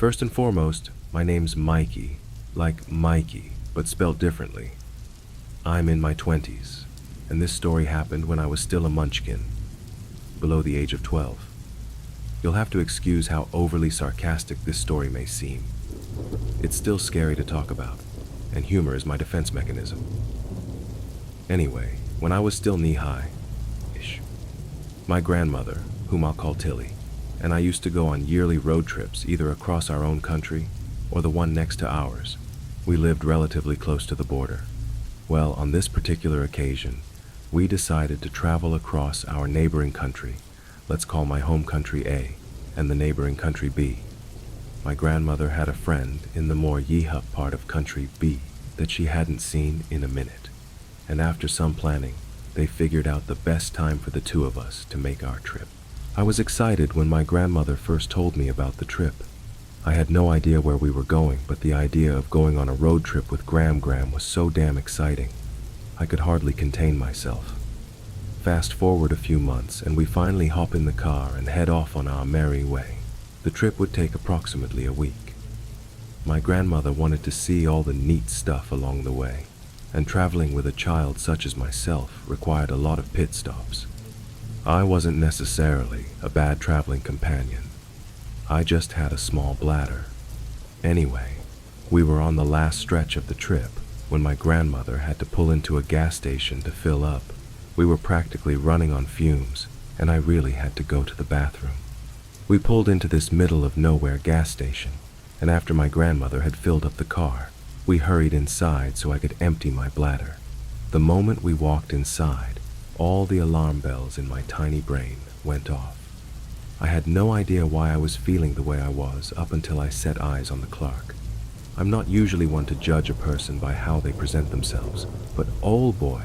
First and foremost, my name's Myyykie, like Mikey, but spelled differently. I'm in my 20s, and this story happened when I was still a munchkin, below the age of 12. You'll have to excuse how overly sarcastic this story may seem. It's still scary to talk about, and humor is my defense mechanism. Anyway, when I was still knee-high-ish, my grandmother, whom I'll call Tilly, and I used to go on yearly road trips either across our own country or the one next to ours. We lived relatively close to the border. Well, on this particular occasion, we decided to travel across our neighboring country. Let's call my home country A and the neighboring country B. My grandmother had a friend in the more yeehaw part of country B that she hadn't seen in a minute. And after some planning, they figured out the best time for the two of us to make our trip. I was excited when my grandmother first told me about the trip. I had no idea where we were going, but the idea of going on a road trip with Gram was so damn exciting. I could hardly contain myself. Fast forward a few months, and we finally hop in the car and head off on our merry way. The trip would take approximately a week. My grandmother wanted to see all the neat stuff along the way, and traveling with a child such as myself required a lot of pit stops. I wasn't necessarily a bad traveling companion. I just had a small bladder. Anyway, we were on the last stretch of the trip when my grandmother had to pull into a gas station to fill up. We were practically running on fumes, and I really had to go to the bathroom. We pulled into this middle of nowhere gas station, and after my grandmother had filled up the car, we hurried inside so I could empty my bladder. The moment we walked inside, all the alarm bells in my tiny brain went off. I had no idea why I was feeling the way I was up until I set eyes on the clerk. I'm not usually one to judge a person by how they present themselves, but old boy,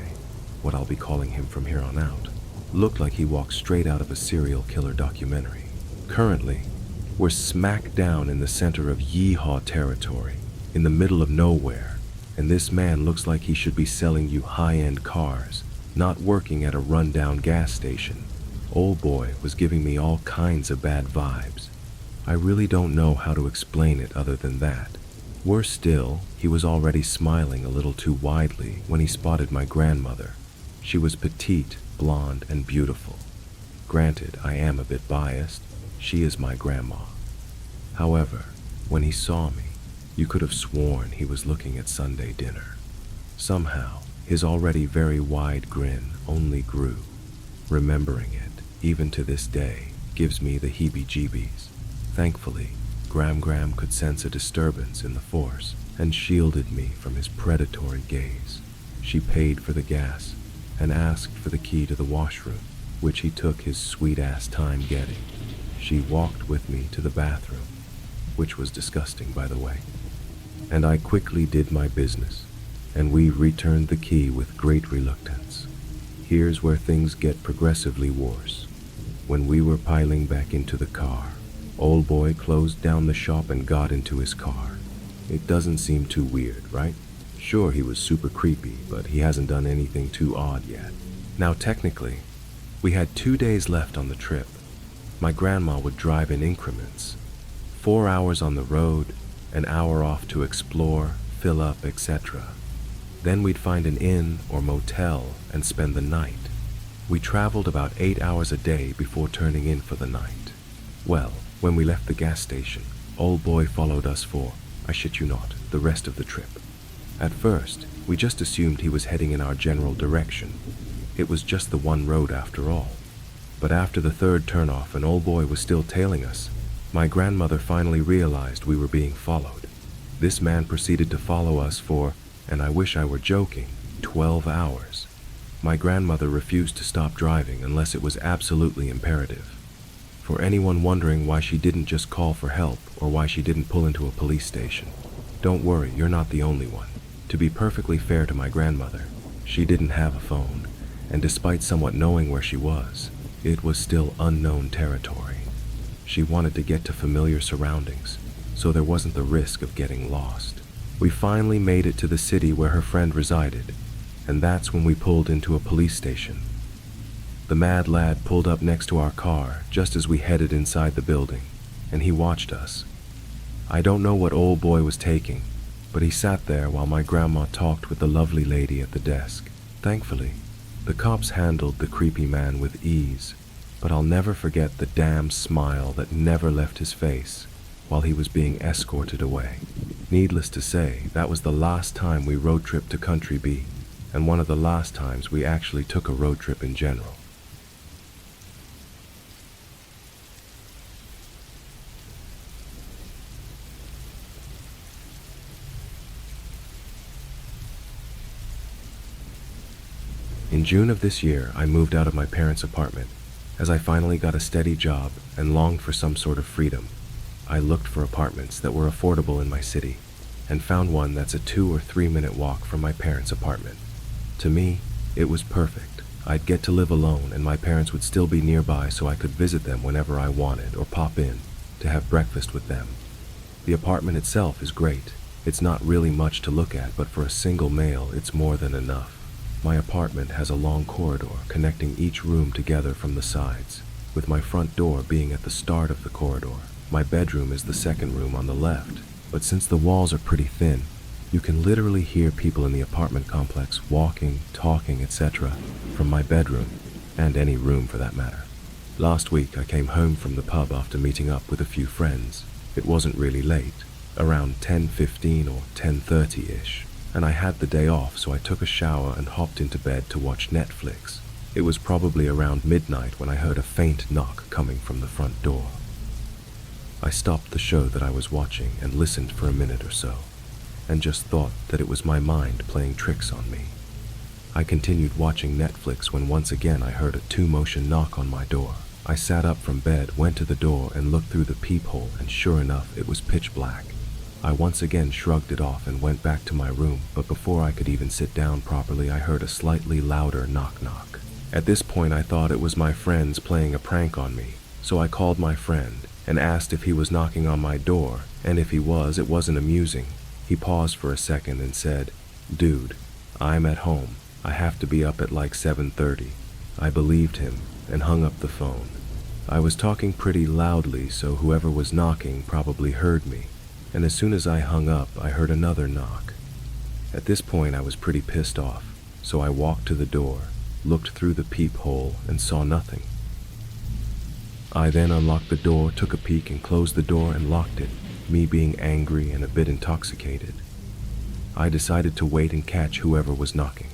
what I'll be calling him from here on out, looked like he walked straight out of a serial killer documentary. Currently, we're smack down in the center of yeehaw territory, in the middle of nowhere, and this man looks like he should be selling you high-end cars, not working at a rundown gas station. Old boy was giving me all kinds of bad vibes. I really don't know how to explain it other than that. Worse still, he was already smiling a little too widely when he spotted my grandmother. She was petite, blonde, and beautiful. Granted, I am a bit biased. She is my grandma. However, when he saw me, you could have sworn he was looking at Sunday dinner. Somehow, his already very wide grin only grew. Remembering it, even to this day, gives me the heebie-jeebies. Thankfully, Gram could sense a disturbance in the force and shielded me from his predatory gaze. She paid for the gas and asked for the key to the washroom, which he took his sweet-ass time getting. She walked with me to the bathroom, which was disgusting, by the way, and I quickly did my business, and we returned the key with great reluctance. Here's where things get progressively worse. When we were piling back into the car, old boy closed down the shop and got into his car. It doesn't seem too weird, right? Sure, he was super creepy, but he hasn't done anything too odd yet. Now, technically, we had 2 days left on the trip. My grandma would drive in increments. 4 hours on the road, an hour off to explore, fill up, etc. Then we'd find an inn or motel and spend the night. We traveled about 8 hours a day before turning in for the night. Well, when we left the gas station, old boy followed us for, I shit you not, the rest of the trip. At first, we just assumed he was heading in our general direction. It was just the one road after all. But after the third turnoff and old boy was still tailing us, my grandmother finally realized we were being followed. This man proceeded to follow us for, and I wish I were joking, 12 hours. My grandmother refused to stop driving unless it was absolutely imperative. For anyone wondering why she didn't just call for help or why she didn't pull into a police station, don't worry, you're not the only one. To be perfectly fair to my grandmother, she didn't have a phone, and despite somewhat knowing where she was, it was still unknown territory. She wanted to get to familiar surroundings, so there wasn't the risk of getting lost. We finally made it to the city where her friend resided, and that's when we pulled into a police station. The mad lad pulled up next to our car just as we headed inside the building, and he watched us. I don't know what old boy was taking, but he sat there while my grandma talked with the lovely lady at the desk. Thankfully, the cops handled the creepy man with ease, but I'll never forget the damn smile that never left his face while he was being escorted away. Needless to say, that was the last time we road tripped to Country B, and one of the last times we actually took a road trip in general. In June of this year, I moved out of my parents' apartment, as I finally got a steady job and longed for some sort of freedom. I looked for apartments that were affordable in my city, and found one that's a 2 or 3 minute walk from my parents' apartment. To me, it was perfect. I'd get to live alone, and my parents would still be nearby so I could visit them whenever I wanted or pop in to have breakfast with them. The apartment itself is great. It's not really much to look at, but for a single male, it's more than enough. My apartment has a long corridor connecting each room together from the sides, with my front door being at the start of the corridor. My bedroom is the second room on the left, but since the walls are pretty thin, you can literally hear people in the apartment complex walking, talking, etc. from my bedroom, and any room for that matter. Last week I came home from the pub after meeting up with a few friends. It wasn't really late, around 10:15 or 10:30-ish. And I had the day off, so I took a shower and hopped into bed to watch Netflix. It was probably around midnight when I heard a faint knock coming from the front door. I stopped the show that I was watching and listened for a minute or so, and just thought that it was my mind playing tricks on me. I continued watching Netflix when once again I heard a 2-motion knock on my door. I sat up from bed, went to the door, and looked through the peephole, and sure enough, it was pitch black. I once again shrugged it off and went back to my room, but before I could even sit down properly, I heard a slightly louder knock-knock. At this point, I thought it was my friends playing a prank on me, so I called my friend and asked if he was knocking on my door, and if he was, it wasn't amusing. He paused for a second and said, "Dude, I'm at home. I have to be up at like 7:30. I believed him and hung up the phone. I was talking pretty loudly, so whoever was knocking probably heard me. And as soon as I hung up, I heard another knock. At this point, I was pretty pissed off, so I walked to the door, looked through the peephole, and saw nothing. I then unlocked the door, took a peek, and closed the door and locked it, me being angry and a bit intoxicated. I decided to wait and catch whoever was knocking,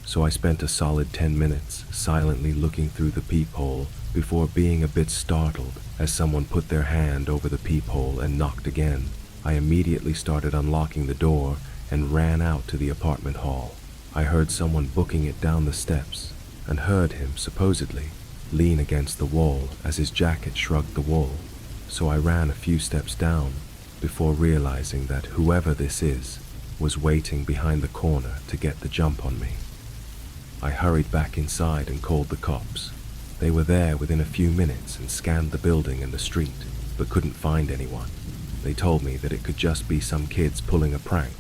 so I spent a solid 10 minutes silently looking through the peephole before being a bit startled as someone put their hand over the peephole and knocked again. I immediately started unlocking the door and ran out to the apartment hall. I heard someone booking it down the steps and heard him, supposedly, lean against the wall as his jacket shrugged the wall. So I ran a few steps down before realizing that whoever this is was waiting behind the corner to get the jump on me. I hurried back inside and called the cops. They were there within a few minutes and scanned the building and the street, but couldn't find anyone. They told me that it could just be some kids pulling a prank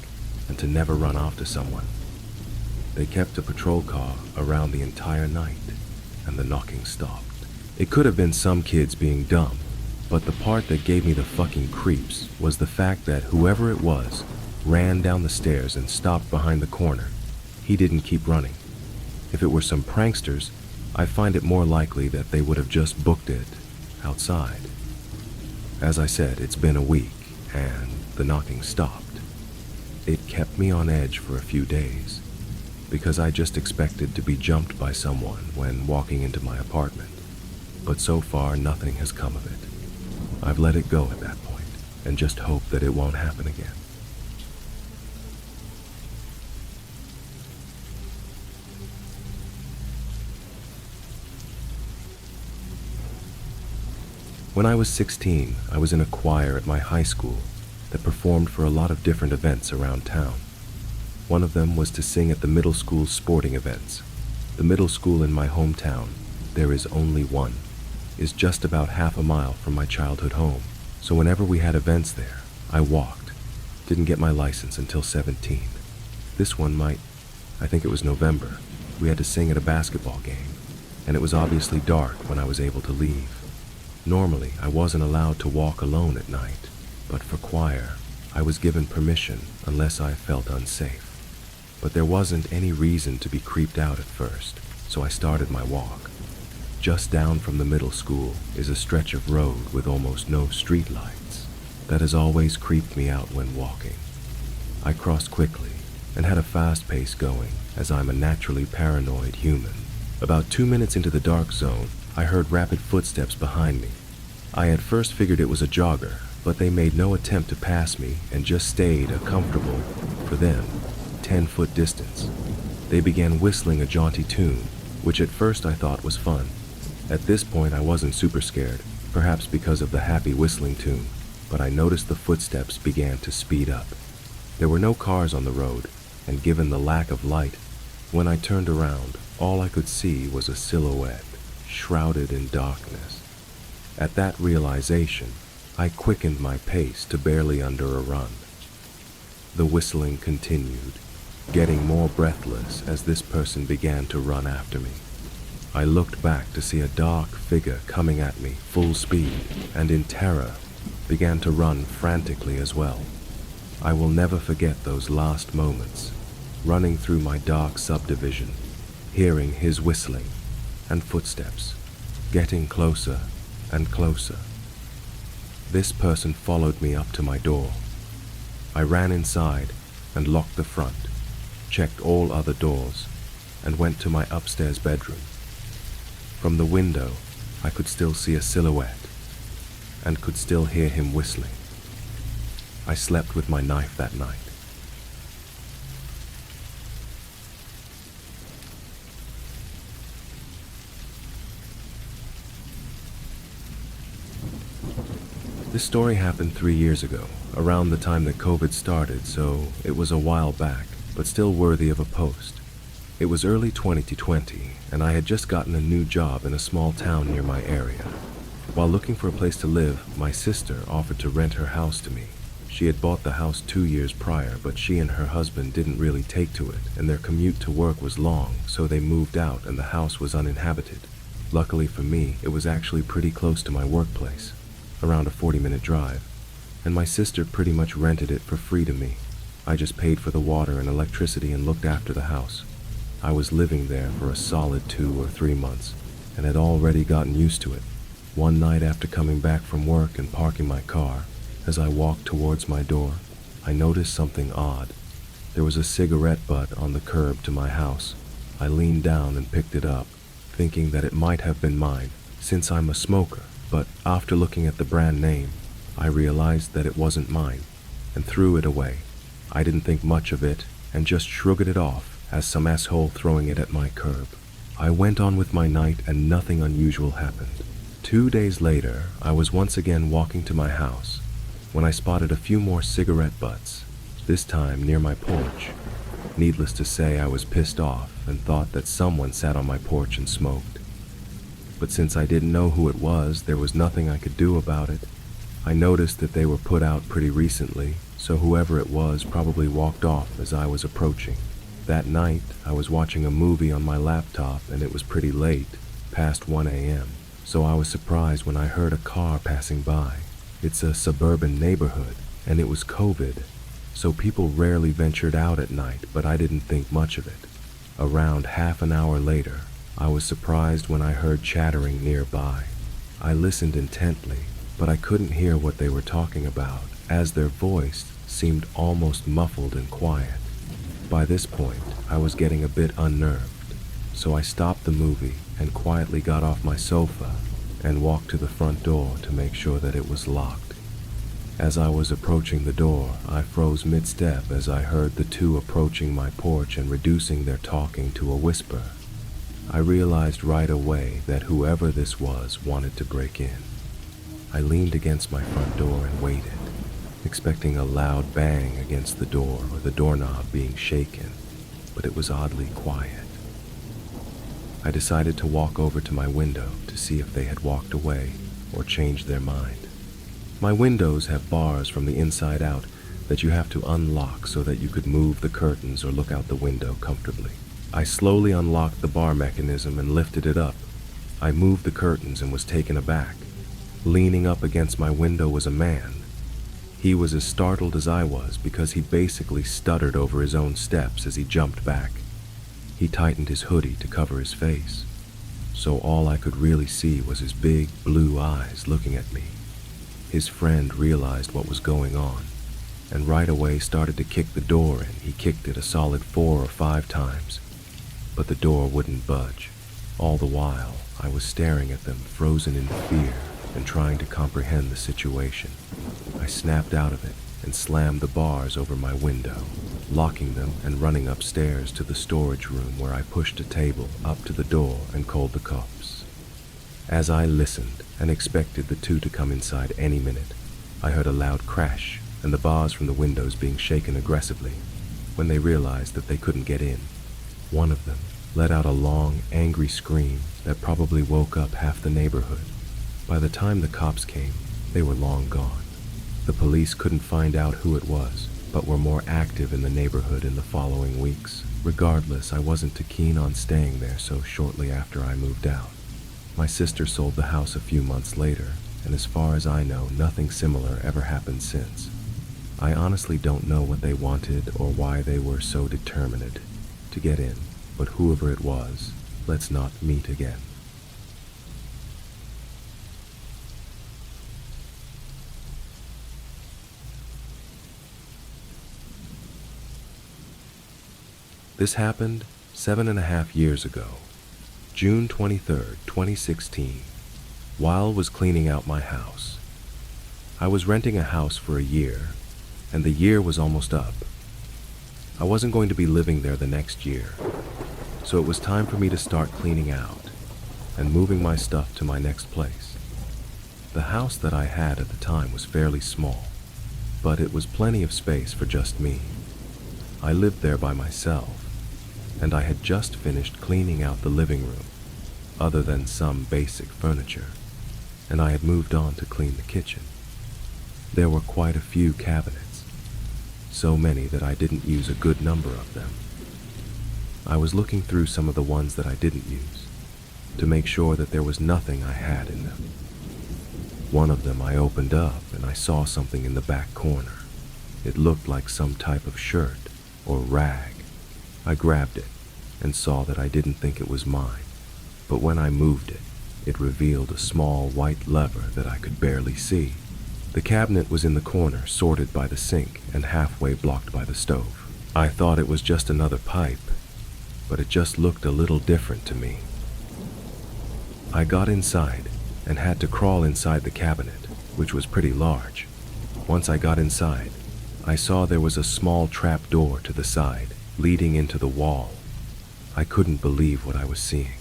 and to never run after someone. They kept a patrol car around the entire night, and the knocking stopped. It could have been some kids being dumb, but the part that gave me the fucking creeps was the fact that whoever it was ran down the stairs and stopped behind the corner. He didn't keep running. If it were some pranksters, I find it more likely that they would have just booked it outside. As I said, it's been a week, and the knocking stopped. It kept me on edge for a few days, because I just expected to be jumped by someone when walking into my apartment. But so far, nothing has come of it. I've let it go at that point, and just hope that it won't happen again. When I was 16, I was in a choir at my high school that performed for a lot of different events around town. One of them was to sing at the middle school's sporting events. The middle school in my hometown, there is only one, is just about half a mile from my childhood home. So whenever we had events there, I walked. Didn't get my license until 17. This one I think it was November. We had to sing at a basketball game, and it was obviously dark when I was able to leave. Normally, I wasn't allowed to walk alone at night, But for choir, I was given permission unless I felt unsafe. But there wasn't any reason to be creeped out at first, so I started my walk. Just down from the middle school is a stretch of road with almost no street lights. That has always creeped me out when walking. I crossed quickly and had a fast pace going, as I'm a naturally paranoid human. About 2 minutes into the dark zone, I heard rapid footsteps behind me. I at first figured it was a jogger, but they made no attempt to pass me and just stayed a comfortable, for them, 10-foot distance. They began whistling a jaunty tune, which at first I thought was fun. At this point I wasn't super scared, perhaps because of the happy whistling tune, but I noticed the footsteps began to speed up. There were no cars on the road, and given the lack of light, when I turned around, all I could see was a silhouette, shrouded in darkness. At that realization, I quickened my pace to barely under a run. The whistling continued, getting more breathless as this person began to run after me. I looked back to see a dark figure coming at me full speed, and in terror, began to run frantically as well. I will never forget those last moments, running through my dark subdivision, hearing his whistling and footsteps, getting closer and closer. This person followed me up to my door. I ran inside and locked the front, checked all other doors, and went to my upstairs bedroom. From the window, I could still see a silhouette and could still hear him whistling. I slept with my knife that night. This story happened 3 years ago, around the time that COVID started, so it was a while back, but still worthy of a post. It was early 2020, and I had just gotten a new job in a small town near my area. While looking for a place to live, my sister offered to rent her house to me. She had bought the house 2 years prior, but she and her husband didn't really take to it, and their commute to work was long, so they moved out and the house was uninhabited. Luckily for me, it was actually pretty close to my workplace, around a 40-minute drive, and my sister pretty much rented it for free to me. I just paid for the water and electricity and looked after the house. I was living there for a solid 2 or 3 months, and had already gotten used to it. One night after coming back from work and parking my car, as I walked towards my door, I noticed something odd. There was a cigarette butt on the curb to my house. I leaned down and picked it up, thinking that it might have been mine, since I'm a smoker. But after looking at the brand name, I realized that it wasn't mine, and threw it away. I didn't think much of it, and just shrugged it off as some asshole throwing it at my curb. I went on with my night and nothing unusual happened. 2 days later, I was once again walking to my house, when I spotted a few more cigarette butts, this time near my porch. Needless to say, I was pissed off and thought that someone sat on my porch and smoked. But since I didn't know who it was, there was nothing I could do about it. I noticed that they were put out pretty recently, so whoever it was probably walked off as I was approaching. That night, I was watching a movie on my laptop and it was pretty late, past 1 a.m., so I was surprised when I heard a car passing by. It's a suburban neighborhood, and it was COVID, so people rarely ventured out at night, but I didn't think much of it. Around half an hour later, I was surprised when I heard chattering nearby. I listened intently, but I couldn't hear what they were talking about, as their voice seemed almost muffled and quiet. By this point, I was getting a bit unnerved, so I stopped the movie and quietly got off my sofa and walked to the front door to make sure that it was locked. As I was approaching the door, I froze mid-step as I heard the two approaching my porch and reducing their talking to a whisper. I realized right away that whoever this was wanted to break in. I leaned against my front door and waited, expecting a loud bang against the door or the doorknob being shaken, but it was oddly quiet. I decided to walk over to my window to see if they had walked away or changed their mind. My windows have bars from the inside out that you have to unlock so that you could move the curtains or look out the window comfortably. I slowly unlocked the bar mechanism and lifted it up. I moved the curtains and was taken aback. Leaning up against my window was a man. He was as startled as I was because he basically stuttered over his own steps as he jumped back. He tightened his hoodie to cover his face, so all I could really see was his big blue eyes looking at me. His friend realized what was going on and right away started to kick the door in. He kicked it a solid 4 or 5 times, but the door wouldn't budge. All the while, I was staring at them, frozen in fear and trying to comprehend the situation. I snapped out of it and slammed the bars over my window, locking them and running upstairs to the storage room where I pushed a table up to the door and called the cops. As I listened and expected the two to come inside any minute, I heard a loud crash and the bars from the windows being shaken aggressively. When they realized that they couldn't get in, one of them let out a long, angry scream that probably woke up half the neighborhood. By the time the cops came, they were long gone. The police couldn't find out who it was, but were more active in the neighborhood in the following weeks. Regardless, I wasn't too keen on staying there, so shortly after I moved out. My sister sold the house a few months later, and as far as I know, nothing similar ever happened since. I honestly don't know what they wanted or why they were so determined to get in, but whoever it was, let's not meet again. This happened 7.5 years ago, June 23rd, 2016, while was cleaning out my house. I was renting a house for a year, and the year was almost up. I wasn't going to be living there the next year, so it was time for me to start cleaning out and moving my stuff to my next place. The house that I had at the time was fairly small, but it was plenty of space for just me. I lived there by myself, and I had just finished cleaning out the living room, other than some basic furniture, and I had moved on to clean the kitchen. There were quite a few cabinets, so many that I didn't use a good number of them. I was looking through some of the ones that I didn't use to make sure that there was nothing I had in them. One of them I opened up and I saw something in the back corner. It looked like some type of shirt or rag. I grabbed it and saw that I didn't think it was mine, but when I moved it, it revealed a small white lever that I could barely see. The cabinet was in the corner, sorted by the sink and halfway blocked by the stove. I thought it was just another pipe, but it just looked a little different to me. I got inside and had to crawl inside the cabinet, which was pretty large. Once I got inside, I saw there was a small trap door to the side, leading into the wall. I couldn't believe what I was seeing.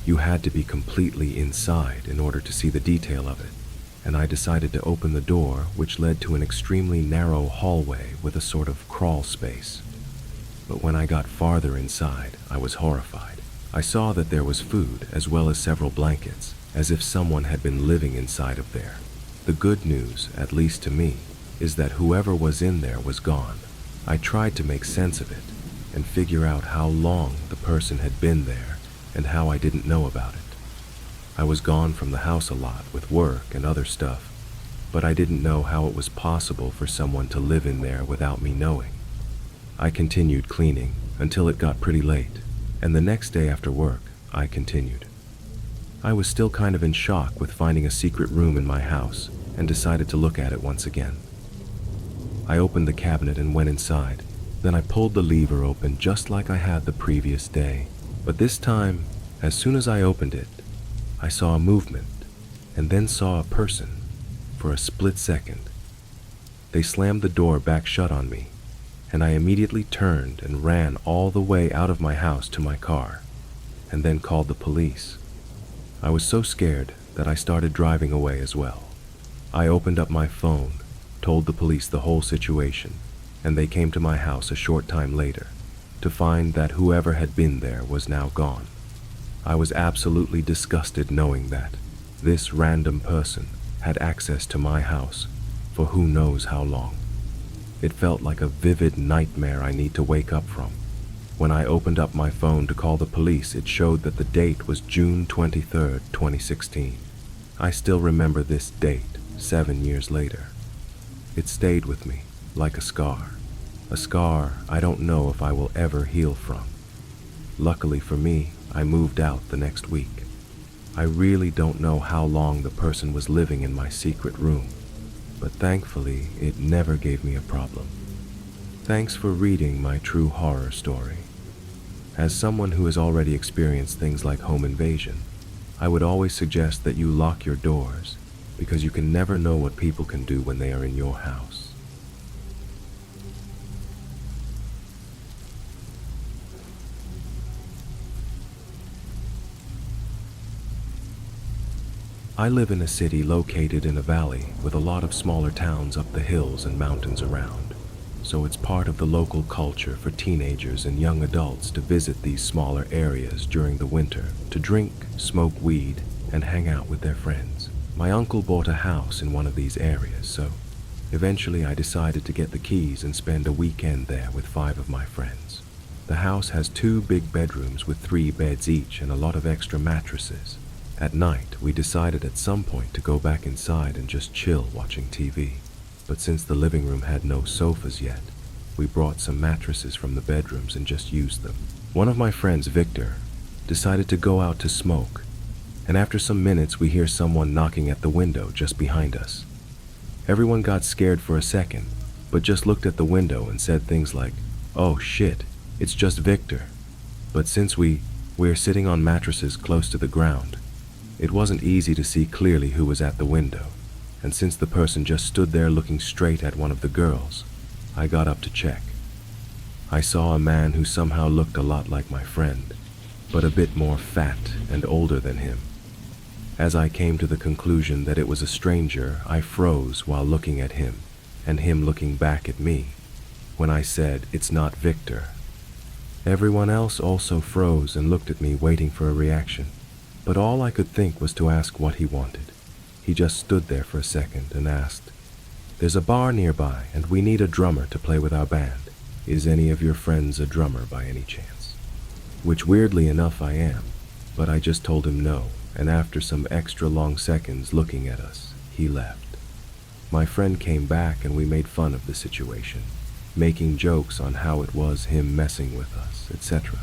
You had to be completely inside in order to see the detail of it, and I decided to open the door, which led to an extremely narrow hallway with a sort of crawl space. But when I got farther inside, I was horrified. I saw that there was food as well as several blankets, as if someone had been living inside of there. The good news, at least to me, is that whoever was in there was gone. I tried to make sense of it and figure out how long the person had been there and how I didn't know about it. I was gone from the house a lot with work and other stuff, but I didn't know how it was possible for someone to live in there without me knowing. I continued cleaning until it got pretty late, and the next day after work, I continued. I was still kind of in shock with finding a secret room in my house and decided to look at it once again. I opened the cabinet and went inside. Then I pulled the lever open just like I had the previous day. But this time, as soon as I opened it, I saw a movement and then saw a person for a split second. They slammed the door back shut on me, and I immediately turned and ran all the way out of my house to my car, and then called the police. I was so scared that I started driving away as well. I opened up my phone, told the police the whole situation, and they came to my house a short time later to find that whoever had been there was now gone. I was absolutely disgusted knowing that this random person had access to my house for who knows how long. It felt like a vivid nightmare I need to wake up from. When I opened up my phone to call the police, it showed that the date was June 23rd, 2016. I still remember this date 7 years later. It stayed with me, like a scar. A scar I don't know if I will ever heal from. Luckily for me, I moved out the next week. I really don't know how long the person was living in my secret room, but thankfully it never gave me a problem. Thanks for reading my true horror story. As someone who has already experienced things like home invasion, I would always suggest that you lock your doors, because you can never know what people can do when they are in your house. I live in a city located in a valley with a lot of smaller towns up the hills and mountains around, so it's part of the local culture for teenagers and young adults to visit these smaller areas during the winter to drink, smoke weed, and hang out with their friends. My uncle bought a house in one of these areas, so eventually I decided to get the keys and spend a weekend there with 5 of my friends. The house has 2 big bedrooms with 3 beds each and a lot of extra mattresses. At night, we decided at some point to go back inside and just chill watching TV. But since the living room had no sofas yet, we brought some mattresses from the bedrooms and just used them. One of my friends, Victor, decided to go out to smoke, and after some minutes we hear someone knocking at the window just behind us. Everyone got scared for a second, but just looked at the window and said things like, "Oh shit, it's just Victor." But since we're sitting on mattresses close to the ground, it wasn't easy to see clearly who was at the window, and since the person just stood there looking straight at one of the girls, I got up to check. I saw a man who somehow looked a lot like my friend, but a bit more fat and older than him. As I came to the conclusion that it was a stranger, I froze while looking at him, and him looking back at me, when I said, "It's not Victor." Everyone else also froze and looked at me waiting for a reaction. But all I could think was to ask what he wanted. He just stood there for a second and asked, "There's a bar nearby and we need a drummer to play with our band. Is any of your friends a drummer by any chance?" Which weirdly enough I am, but I just told him no, and after some extra long seconds looking at us, he left. My friend came back and we made fun of the situation, making jokes on how it was him messing with us, etc.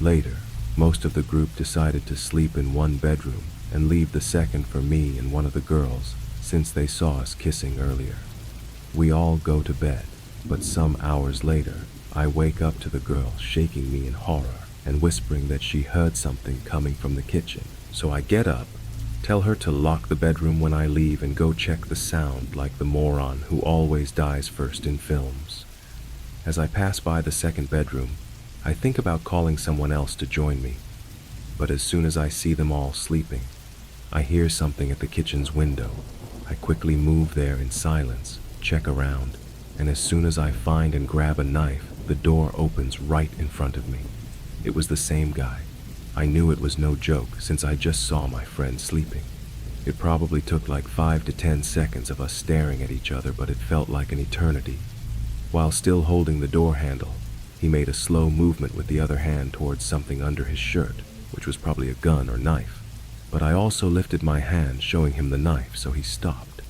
Later, most of the group decided to sleep in one bedroom and leave the second for me and one of the girls since they saw us kissing earlier. We all go to bed, but some hours later, I wake up to the girl shaking me in horror and whispering that she heard something coming from the kitchen. So I get up, tell her to lock the bedroom when I leave and go check the sound like the moron who always dies first in films. As I pass by the second bedroom, I think about calling someone else to join me, but as soon as I see them all sleeping, I hear something at the kitchen's window. I quickly move there in silence, check around, and as soon as I find and grab a knife, the door opens right in front of me. It was the same guy. I knew it was no joke since I just saw my friend sleeping. It probably took like 5 to 10 seconds of us staring at each other, but it felt like an eternity. While still holding the door handle, he made a slow movement with the other hand towards something under his shirt, which was probably a gun or knife. But I also lifted my hand, showing him the knife, so he stopped.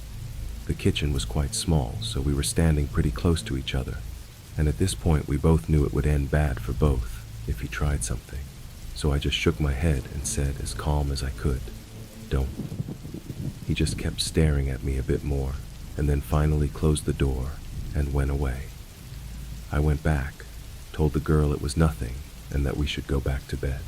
The kitchen was quite small, so we were standing pretty close to each other, and at this point we both knew it would end bad for both if he tried something. So I just shook my head and said as calm as I could, "Don't." He just kept staring at me a bit more, and then finally closed the door and went away. I went back, told the girl it was nothing and that we should go back to bed.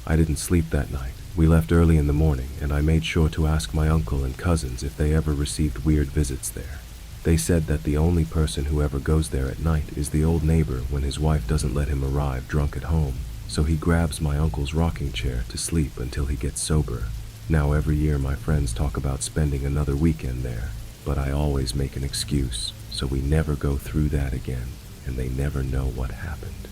I didn't sleep that night. We left early in the morning, and I made sure to ask my uncle and cousins if they ever received weird visits there. They said that the only person who ever goes there at night is the old neighbor when his wife doesn't let him arrive drunk at home, so he grabs my uncle's rocking chair to sleep until he gets sober. Now every year my friends talk about spending another weekend there, but I always make an excuse, so we never go through that again, and they never know what happened.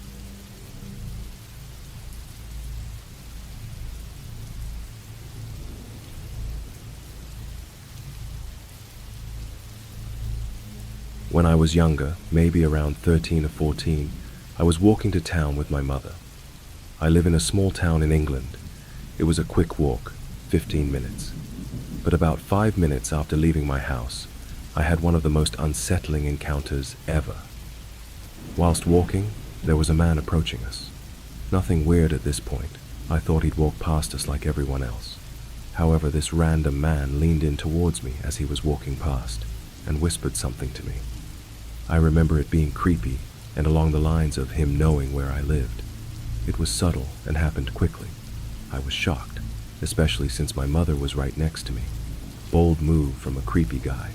When I was younger, maybe around 13 or 14, I was walking to town with my mother. I live in a small town in England. It was a quick walk, 15 minutes. But about 5 minutes after leaving my house, I had one of the most unsettling encounters ever. Whilst walking, there was a man approaching us. Nothing weird at this point. I thought he'd walk past us like everyone else. However, this random man leaned in towards me as he was walking past and whispered something to me. I remember it being creepy and along the lines of him knowing where I lived. It was subtle and happened quickly. I was shocked, especially since my mother was right next to me. Bold move from a creepy guy.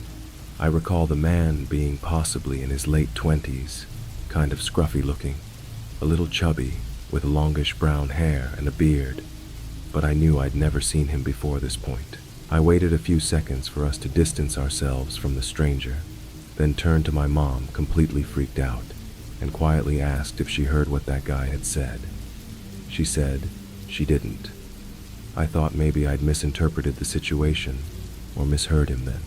I recall the man being possibly in his late 20s, kind of scruffy looking, a little chubby, with longish brown hair and a beard, but I knew I'd never seen him before this point. I waited a few seconds for us to distance ourselves from the stranger, then turned to my mom, completely freaked out, and quietly asked if she heard what that guy had said. She said she didn't. I thought maybe I'd misinterpreted the situation or misheard him then.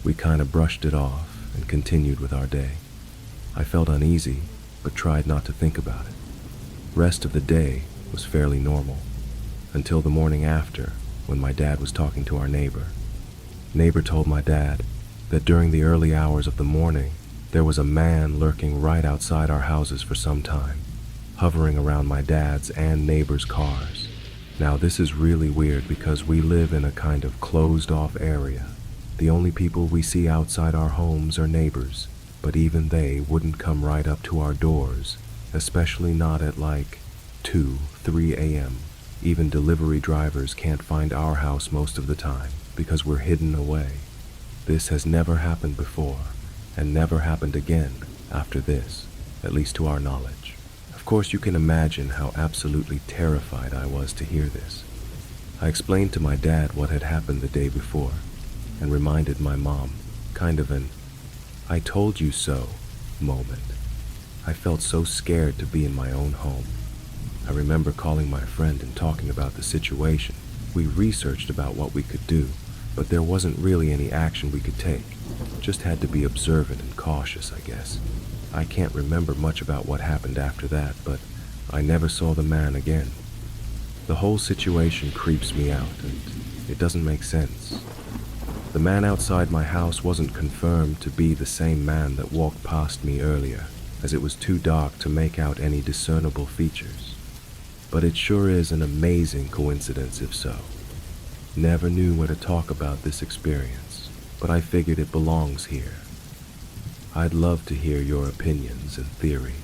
We kind of brushed it off and continued with our day. I felt uneasy, but tried not to think about it. Rest of the day was fairly normal, until the morning after, when my dad was talking to our neighbor. Neighbor told my dad that during the early hours of the morning, there was a man lurking right outside our houses for some time, hovering around my dad's and neighbor's cars. Now this is really weird because we live in a kind of closed-off area. The only people we see outside our homes are neighbors, but even they wouldn't come right up to our doors, especially not at like 2, 3 a.m. Even delivery drivers can't find our house most of the time because we're hidden away. This has never happened before, and never happened again after this, at least to our knowledge. Of course, you can imagine how absolutely terrified I was to hear this. I explained to my dad what had happened the day before, and reminded my mom, kind of an "I told you so" moment. I felt so scared to be in my own home. I remember calling my friend and talking about the situation. We researched about what we could do, but there wasn't really any action we could take. Just had to be observant and cautious, I guess. I can't remember much about what happened after that, but I never saw the man again. The whole situation creeps me out, and it doesn't make sense. The man outside my house wasn't confirmed to be the same man that walked past me earlier, as it was too dark to make out any discernible features. But it sure is an amazing coincidence if so. Never knew where to talk about this experience, but I figured it belongs here. I'd love to hear your opinions and theories.